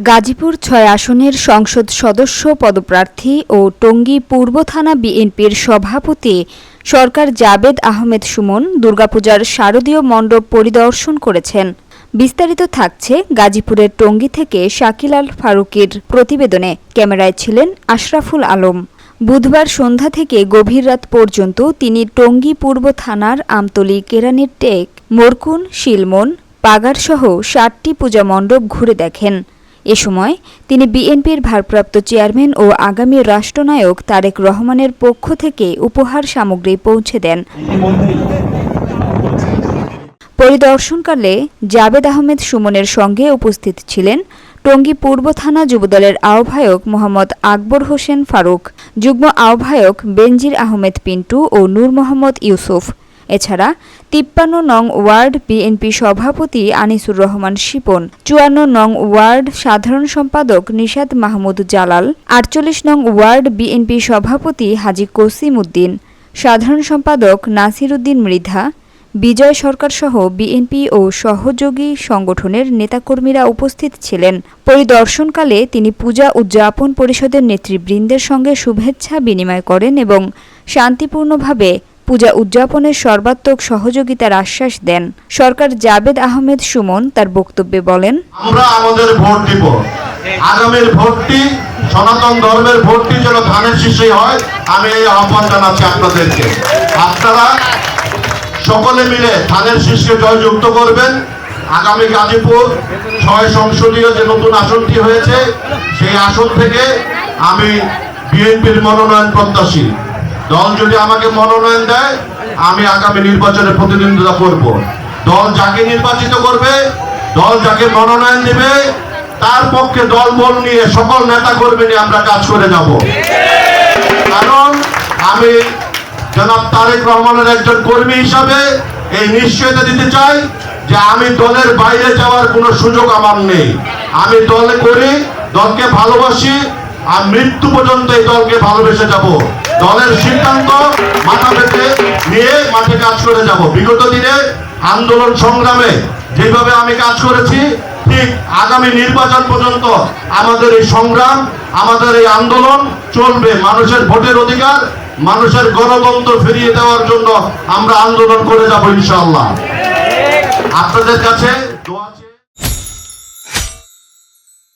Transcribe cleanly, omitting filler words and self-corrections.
গাজীপুর ৬ আসনের সংসদ সদস্য পদপ্রার্থী ও টঙ্গী পূর্ব থানা বিএনপির সভাপতি সরকার জাবেদ আহমেদ সুমন দুর্গাপূজার শারদীয় মণ্ডপ পরিদর্শন করেছেন। বিস্তারিত থাকছে গাজীপুরের টঙ্গী থেকে শাকিল আল ফারুকীর প্রতিবেদনে। ক্যামেরায় ছিলেন আশরাফুল আলম। বুধবার সন্ধ্যা থেকে গভীর রাত পর্যন্ত তিনি টঙ্গী পূর্ব থানার আমতলী, কেরানীর টেক, মোরকুন, শিলমন, পাগারসহ ৭টি পূজা মণ্ডপ ঘুরে দেখেন। এ সময় তিনি বিএনপির ভারপ্রাপ্ত চেয়ারম্যান ও আগামী রাষ্ট্রনায়ক তারেক রহমানের পক্ষ থেকে উপহার সামগ্রী পৌঁছে দেন। পরিদর্শনকালে জাবেদ আহমেদ সুমনের সঙ্গে উপস্থিত ছিলেন টঙ্গী পূর্ব থানা যুবদলের আহ্বায়ক মোহাম্মদ আকবর হোসেন ফারুক, যুগ্ম আহ্বায়ক বেনজির আহমেদ পিন্টু ও নূর মোহাম্মদ ইউসুফ। এছাড়া ৫৩ নং ওয়ার্ড বিএনপি সভাপতি আনিসুর রহমান শিপন, ৫৪ নং ওয়ার্ড সাধারণ সম্পাদক নিশাত মাহমুদ জালাল, ৪৮ নং ওয়ার্ড বিএনপি সভাপতি হাজী কসিম উদ্দিন, সাধারণ সম্পাদক নাসির উদ্দিন মৃধা, বিজয় সরকারসহ বিএনপি ও সহযোগী সংগঠনের নেতাকর্মীরা উপস্থিত ছিলেন। পরিদর্শনকালে তিনি পূজা উদযাপন পরিষদের নেতৃবৃন্দের সঙ্গে শুভেচ্ছা বিনিময় করেন এবং শান্তিপূর্ণভাবে পূজা উদযাপনের সর্বাত্মক সহযোগিতার আশ্বাস দেন। সরকার জাবেদ আহমেদ সুমন তার বক্তব্যে বলেন, আমরা আমাদের ভোট দিব। আগামীর ভোটটি সনাতন ধর্মের ভোটটি যেন ধানের শীষে হয়, আমি এই আহ্বান জানাচ্ছি আপনাদেরকে। আপনারা সকলে মিলে ধানের শীষকে জয়যুক্ত করবেন। আগামী গাজীপুর ৬ সংসদীয় যে নতুন আসনটি হয়েছে, সেই আসন থেকে আমি বিএনপির মনোনয়ন প্রত্যাশী। দল যদি আমাকে মনোনয়ন দেয়, আমি আগামী নির্বাচনে প্রতিদ্বন্দ্বিতা করব। দল যাকে নির্বাচিত করবে, দল যাকে মনোনয়ন দেবে, তার পক্ষে দল বল নিয়ে সকল নেতা কর্মী নিয়ে আমরা কাজ করে যাব। কারণ আমি জনাব তারেক রহমানের একজন কর্মী হিসাবে এই নিশ্চয়তা দিতে চাই যে আমি দলের বাইরে যাওয়ার কোনো সুযোগ আমার নেই। আমি দলে করি, দলকে ভালোবাসি, আর মৃত্যু পর্যন্ত এই দলকে ভালোবেসে যাব। দলের সিদ্ধান্ত মাথা পেতে নিয়ে মাঠে কাজ করে যাব। বিগত দিনে আন্দোলন সংগ্রামে যেভাবে আমি কাজ করেছি, ঠিক আগামী নির্বাচন পর্যন্ত আমাদের এই সংগ্রাম, আমাদের এই আন্দোলন চলবে। মানুষের ভোটের অধিকার, মানুষের গণতন্ত্র ফিরিয়ে দেওয়ার জন্য আমরা আন্দোলন করে যাব ইনশাআল্লাহ। আপনাদের কাছে